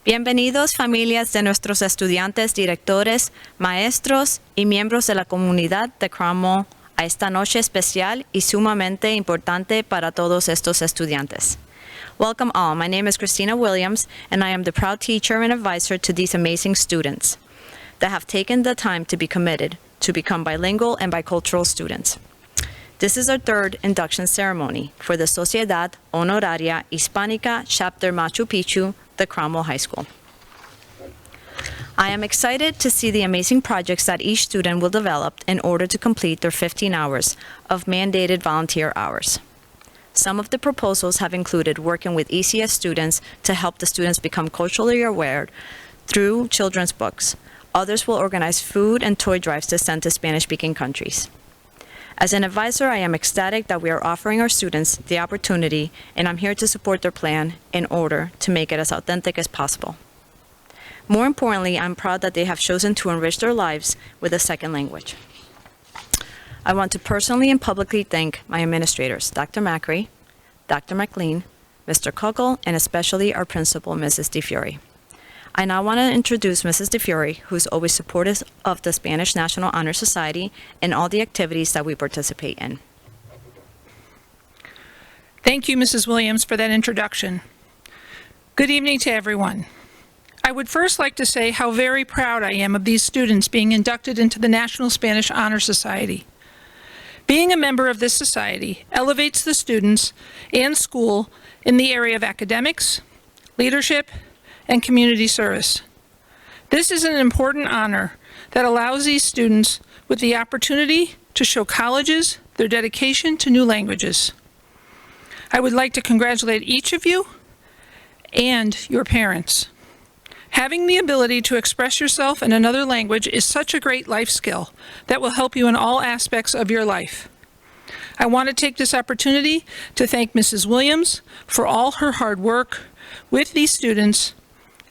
Bienvenidos familias de nuestros estudiantes, directores, maestros y miembros de la comunidad de Cromwell a esta noche especial y sumamente importante para todos estos estudiantes. Welcome all. My name is Christina Williams, and I am the proud teacher and advisor to these amazing students that have taken the time to be committed to become bilingual and bicultural students. This is our third induction ceremony for the Sociedad Honoraria Hispánica Chapter Machu Picchu, the Cromwell High School. I am excited to see the amazing projects that each student will develop in order to complete their 15 hours of mandated volunteer hours. Some of the proposals have included working with ECS students to help the students become culturally aware through children's books. Others will organize food and toy drives to send to Spanish-speaking countries. As an advisor, I am ecstatic that we are offering our students the opportunity, and I'm here to support their plan in order to make it as authentic as possible. More importantly, I'm proud that they have chosen to enrich their lives with a second language. I want to personally and publicly thank my administrators, Dr. Macri, Dr. McLean, Mr. Kuckle, and especially our principal, Mrs. DeFiore. I now want to introduce Mrs. DeFiore, who's always supportive of the Spanish National Honor Society and all the activities that we participate in. Thank you, Mrs. Williams, for that introduction. Good evening to everyone. I would first like to say how very proud I am of these students being inducted into the National Spanish Honor Society. Being a member of this society elevates the students and school in the area of academics, leadership, and community service. This is an important honor that allows these students with the opportunity to show colleges their dedication to new languages. I would like to congratulate each of you and your parents. Having the ability to express yourself in another language is such a great life skill that will help you in all aspects of your life. I want to take this opportunity to thank Mrs. Williams for all her hard work with these students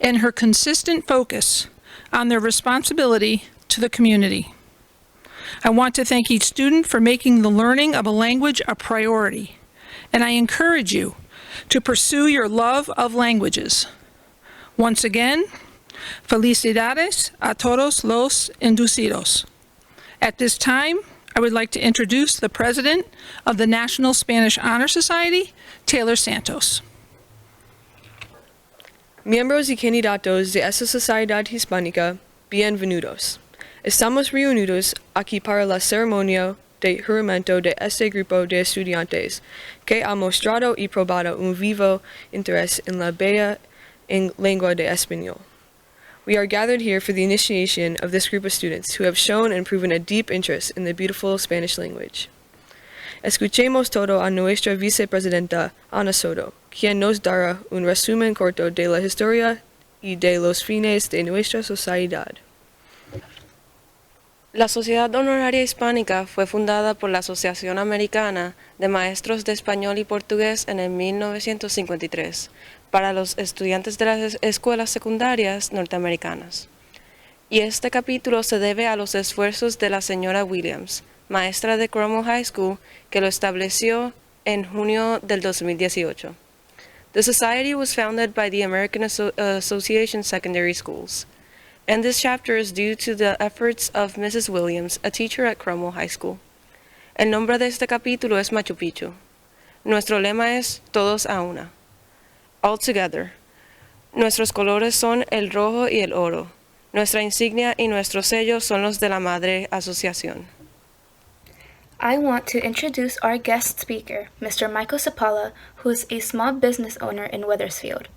and her consistent focus on their responsibility to the community. I want to thank each student for making the learning of a language a priority, and I encourage you to pursue your love of languages. Once again, felicidades a todos los inducidos. At this time, I would like to introduce the President of the National Spanish Honor Society, Taylor Santos. Miembros y candidatos de esta Sociedad Hispánica, bienvenidos. Estamos reunidos aquí para la ceremonia de juramento de este grupo de estudiantes que ha mostrado y probado un vivo interés en la bella lengua de español. We are gathered here for the initiation of this group of students who have shown and proven a deep interest in the beautiful Spanish language. Escuchemos todo a nuestra vicepresidenta Ana Soto, quien nos dará un resumen corto de la historia y de los fines de nuestra sociedad. La Sociedad Honoraria Hispánica fue fundada por la Asociación Americana de Maestros de Español y Portugués en el 1953 para los estudiantes de las escuelas secundarias norteamericanas. Y este capítulo se debe a los esfuerzos de la señora Williams, maestra de Cromwell High School, que lo estableció en junio del 2018. The society was founded by the American Association Secondary Schools, and this chapter is due to the efforts of Mrs. Williams, a teacher at Cromwell High School. El nombre de este capítulo es Machu Picchu. Nuestro lema es Todos a una. All together. Nuestros colores son el rojo y el oro. Nuestra insignia y nuestro sello son los de la Madre Asociación. I want to introduce our guest speaker, Mr. Michael Sapala, who is a small business owner in Wethersfield.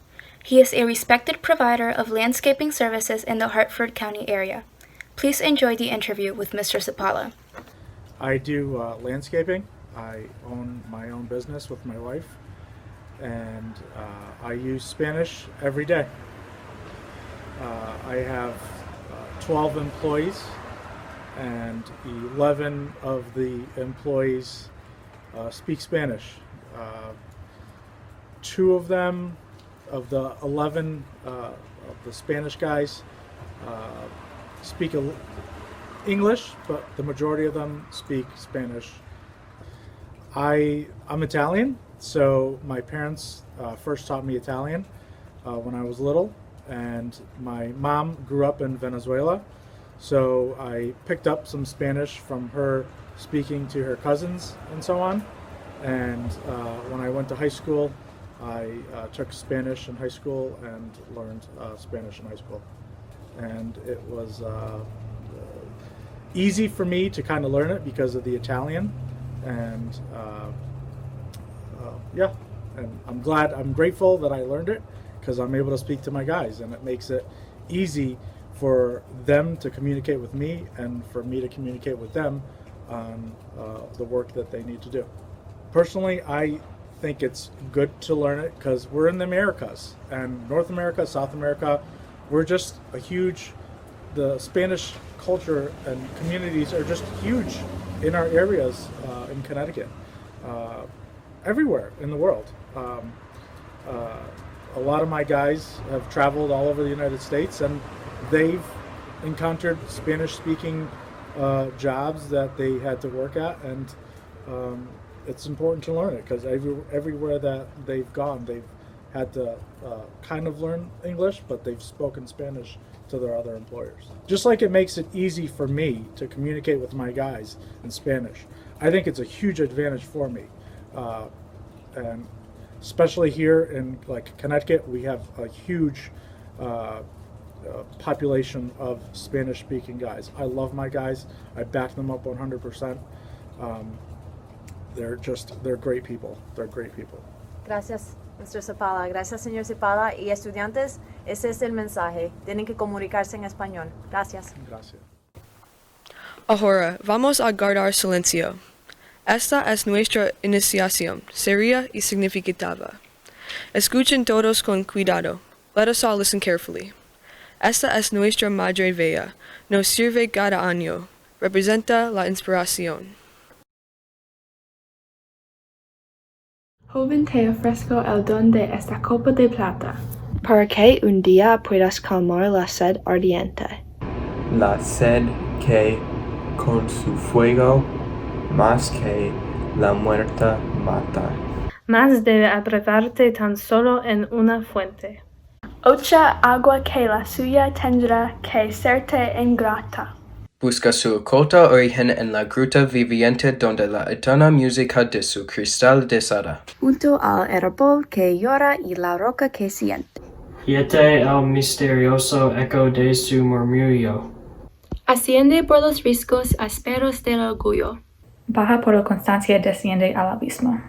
He is a respected provider of landscaping services in the Hartford County area. Please enjoy the interview with Mr. Sapala. I do landscaping. I own my own business with my wife, and I use Spanish every day. I have 12 employees, and 11 of the employees speak Spanish. 2 of them, of the 11 of the Spanish guys, speak English, but the majority of them speak Spanish. I'm Italian, so my parents first taught me Italian when I was little, and my mom grew up in Venezuela, so I picked up some Spanish from her speaking to her cousins and so on. And when I went to high school, I took Spanish in high school and learned Spanish in high school. And it was easy for me to kind of learn it because of the Italian. And yeah, and I'm grateful that I learned it because I'm able to speak to my guys, and it makes it easy for them to communicate with me and for me to communicate with them on the work that they need to do. Personally, I think it's good to learn it because we're in the Americas, and North America, South America, we're just the Spanish culture and communities are just huge in our areas in Connecticut, everywhere in the world. A lot of my guys have traveled all over the United States, and they've encountered Spanish-speaking jobs that they had to work at, and it's important to learn it because everywhere that they've gone, they've had to kind of learn English, but they've spoken Spanish to their other employers. Just like it makes it easy for me to communicate with my guys in Spanish, I think it's a huge advantage for me. And especially here in like Connecticut, we have a huge population of Spanish-speaking guys. I love my guys. I back them up 100%. They're great people. They're great people. Gracias, Mr. Cepeda. Gracias, señor Cepeda. Y estudiantes, ese es el mensaje. Tienen que comunicarse en español. Gracias. Gracias. Ahora, vamos a guardar silencio. Esta es nuestra iniciación, seria y significativa. Escuchen todos con cuidado. Let us all listen carefully. Esta es nuestra Madre Bella. Nos sirve cada año. Representa la inspiración. Joven, te ofrezco el don de esta copa de plata, para que un día puedas calmar la sed ardiente. La sed que con su fuego más que la muerte mata. Mas debe abrevarte tan solo en una fuente. Ocha agua que la suya tendrá que serte ingrata. Busca su oculto origen en la gruta viviente donde la eterna música de su cristal desata. Junto al árbol que llora y la roca que siente. Siente el misterioso eco de su murmullo. Asciende por los riscos ásperos del orgullo. Baja por la constancia desciende al abismo.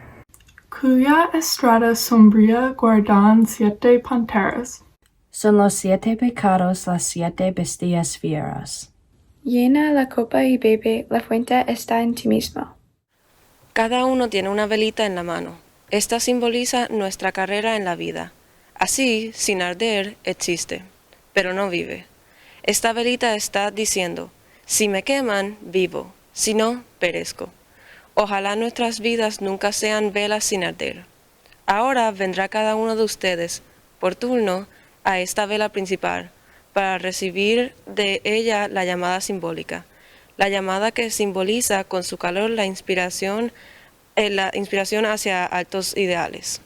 Cuya estrada sombría guardan 7 panteras. Son los 7 pecados, las 7 bestias fieras. Llena la copa y bebe, la fuente está en ti mismo. Cada uno tiene una velita en la mano. Esta simboliza nuestra carrera en la vida. Así, sin arder, existe, pero no vive. Esta velita está diciendo, si me queman, vivo, si no, perezco. Ojalá nuestras vidas nunca sean velas sin arder. Ahora vendrá cada uno de ustedes, por turno, a esta vela principal, para recibir de ella la llamada simbólica, la llamada que simboliza con su calor la inspiración hacia altos ideales.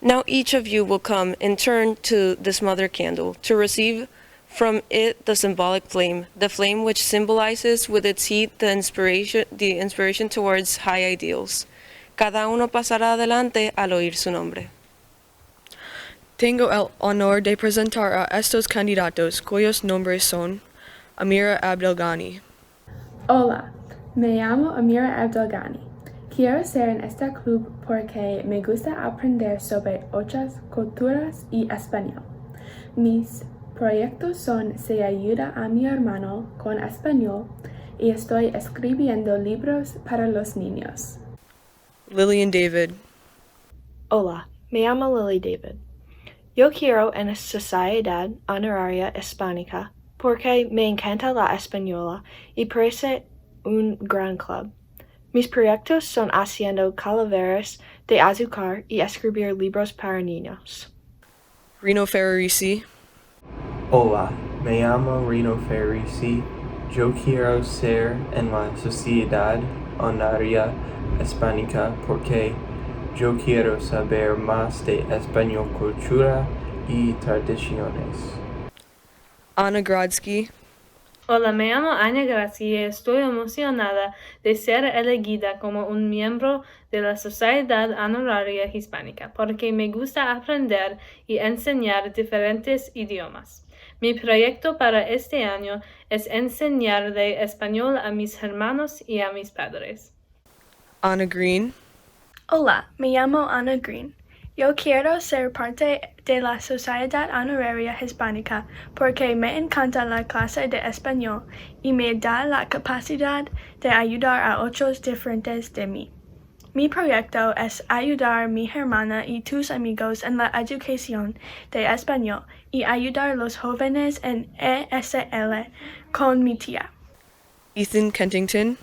Now each of you will come in turn to this mother candle to receive from it the symbolic flame, the flame which symbolizes with its heat the inspiration towards high ideals. Cada uno pasará adelante al oír su nombre. Tengo el honor de presentar a estos candidatos cuyos nombres son Amira Abdelghani. Hola, me llamo Amira Abdelghani. Quiero ser en este club porque me gusta aprender sobre otras culturas y español. Mis proyectos son Se ayuda a mi hermano con español y estoy escribiendo libros para los niños. Lillian David. Hola, me llamo Lily David. Yo quiero en Sociedad Honoraria Hispánica porque me encanta la española y parece un gran club. Mis proyectos son haciendo calaveras de azúcar y escribir libros para niños. Rino Ferrarisi. Hola, me llamo Rino Ferrarisi. Yo quiero ser en la Sociedad Honoraria Hispánica porque yo quiero saber más de español, cultura y tradiciones. Anna Grodsky. Hola, me llamo Ana Gracia y estoy emocionada de ser elegida como un miembro de la Sociedad Honoraria Hispánica porque me gusta aprender y enseñar diferentes idiomas. Mi proyecto para este año es enseñarle español a mis hermanos y a mis padres. Anna Green. Hola, me llamo Ana Green. Yo quiero ser parte de la Sociedad Honoraria Hispánica porque me encanta la clase de español y me da la capacidad de ayudar a otros diferentes de mí. Mi proyecto es ayudar a mi hermana y tus amigos en la educación de español y ayudar a los jóvenes en ESL con mi tía. Ethan Kentington.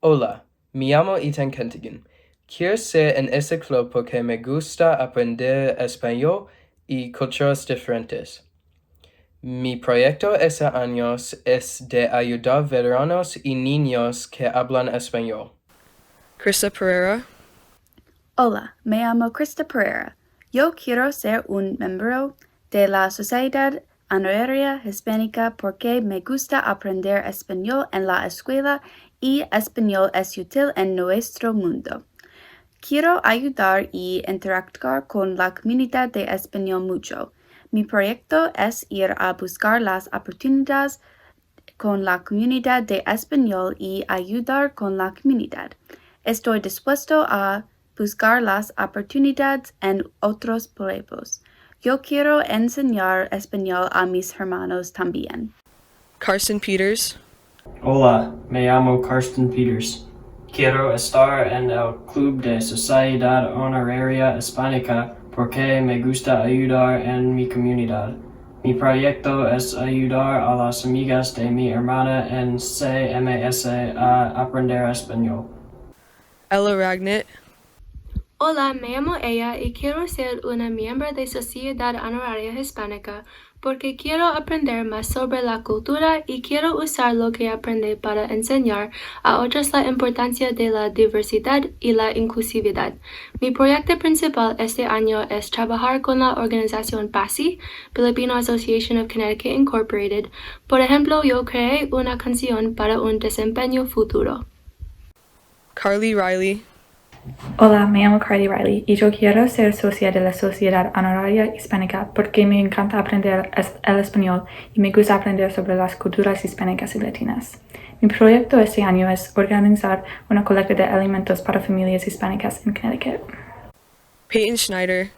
Hola, me llamo Ethan Kentigin. Quiero ser en ese club porque me gusta aprender español y culturas diferentes. Mi proyecto este año es de ayudar a veteranos y niños que hablan español. Krista Pereira. Hola, me llamo Krista Pereira. Yo quiero ser un miembro de la Sociedad Honoraria Hispánica porque me gusta aprender español en la escuela y español es útil en nuestro mundo. Quiero ayudar y interactuar con la comunidad de español mucho. Mi proyecto es ir a buscar las oportunidades con la comunidad de español y ayudar con la comunidad. Estoy dispuesto a buscar las oportunidades en otros pueblos. Yo quiero enseñar español a mis hermanos también. Carson Peters. Hola, me llamo Karsten Peters. Quiero estar en el Club de Sociedad Honoraria Hispánica porque me gusta ayudar en mi comunidad. Mi proyecto es ayudar a las amigas de mi hermana en CMS a aprender español. Ella Ragnit. Hola, me llamo ella y quiero ser una miembro de Sociedad Honoraria Hispánica porque quiero aprender más sobre la cultura y quiero usar lo que aprendí para enseñar a otros la importancia de la diversidad y la inclusividad. Mi proyecto principal este año es trabajar con la organización PASI, Filipino Association of Connecticut Incorporated. Por ejemplo, yo creé una canción para un desempeño futuro. Carly Riley. Hola, me llamo Carly Riley y yo quiero ser socia de la Sociedad Honoraria Hispánica porque me encanta aprender el español y me gusta aprender sobre las culturas hispánicas y latinas. Mi proyecto este año es organizar una colecta de alimentos para familias hispánicas en Connecticut. Peyton Schneider.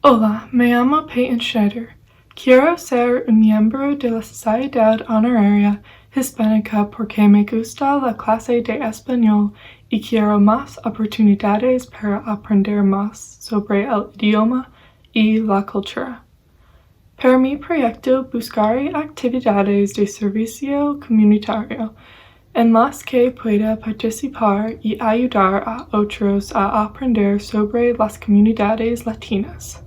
Hola, me llamo Peyton Schneider. Quiero ser un miembro de la Sociedad Honoraria Hispánica porque me gusta la clase de español y quiero más oportunidades para aprender más sobre el idioma y la cultura. Para mi proyecto buscaré actividades de servicio comunitario en las que pueda participar y ayudar a otros a aprender sobre las comunidades latinas.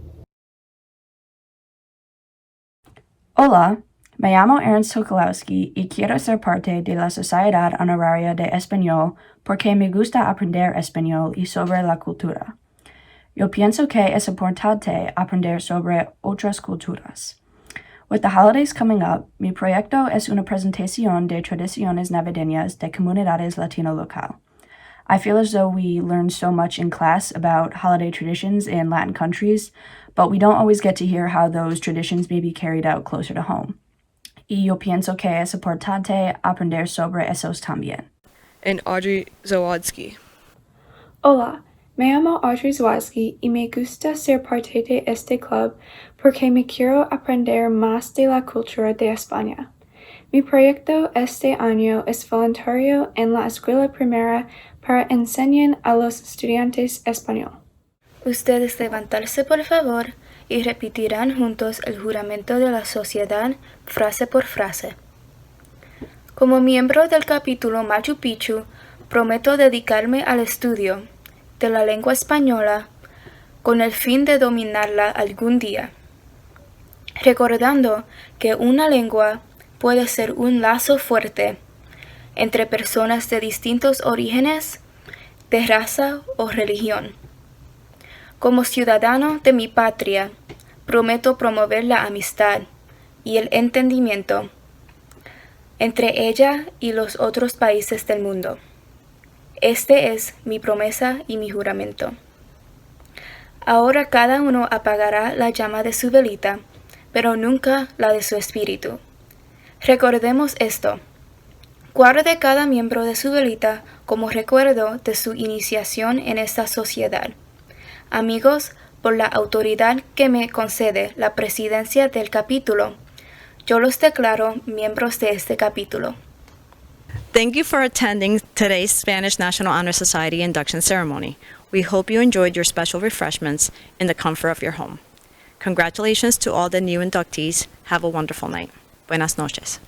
Hola, me llamo Aaron Sokolowski y quiero ser parte de la Sociedad Honoraria de Español porque me gusta aprender español y sobre la cultura. Yo pienso que es importante aprender sobre otras culturas. With the holidays coming up, mi proyecto es una presentación de tradiciones navideñas de comunidades latino local. I feel as though we learn so much in class about holiday traditions in Latin countries, but we don't always get to hear how those traditions may be carried out closer to home. Y yo pienso que es importante aprender sobre esos también. And Audrey Zawadzki. Hola, me llamo Audrey Zawadzki y me gusta ser parte de este club porque me quiero aprender más de la cultura de España. Mi proyecto este año es voluntario en la escuela primaria para enseñar a los estudiantes español. Ustedes levantarse por favor y repetirán juntos el juramento de la sociedad frase por frase. Como miembro del capítulo Machu Picchu, prometo dedicarme al estudio de la lengua española con el fin de dominarla algún día, recordando que una lengua puede ser un lazo fuerte entre personas de distintos orígenes, de raza o religión. Como ciudadano de mi patria, prometo promover la amistad, y el entendimiento entre ella y los otros países del mundo. Este es mi promesa y mi juramento. Ahora cada uno apagará la llama de su velita, pero nunca la de su espíritu. Recordemos esto. Guarde cada miembro de su velita como recuerdo de su iniciación en esta sociedad. Amigos, por la autoridad que me concede la presidencia del capítulo, yo los declaro miembros de este capítulo. Thank you for attending today's Spanish National Honor Society induction ceremony. We hope you enjoyed your special refreshments in the comfort of your home. Congratulations to all the new inductees. Have a wonderful night. Buenas noches.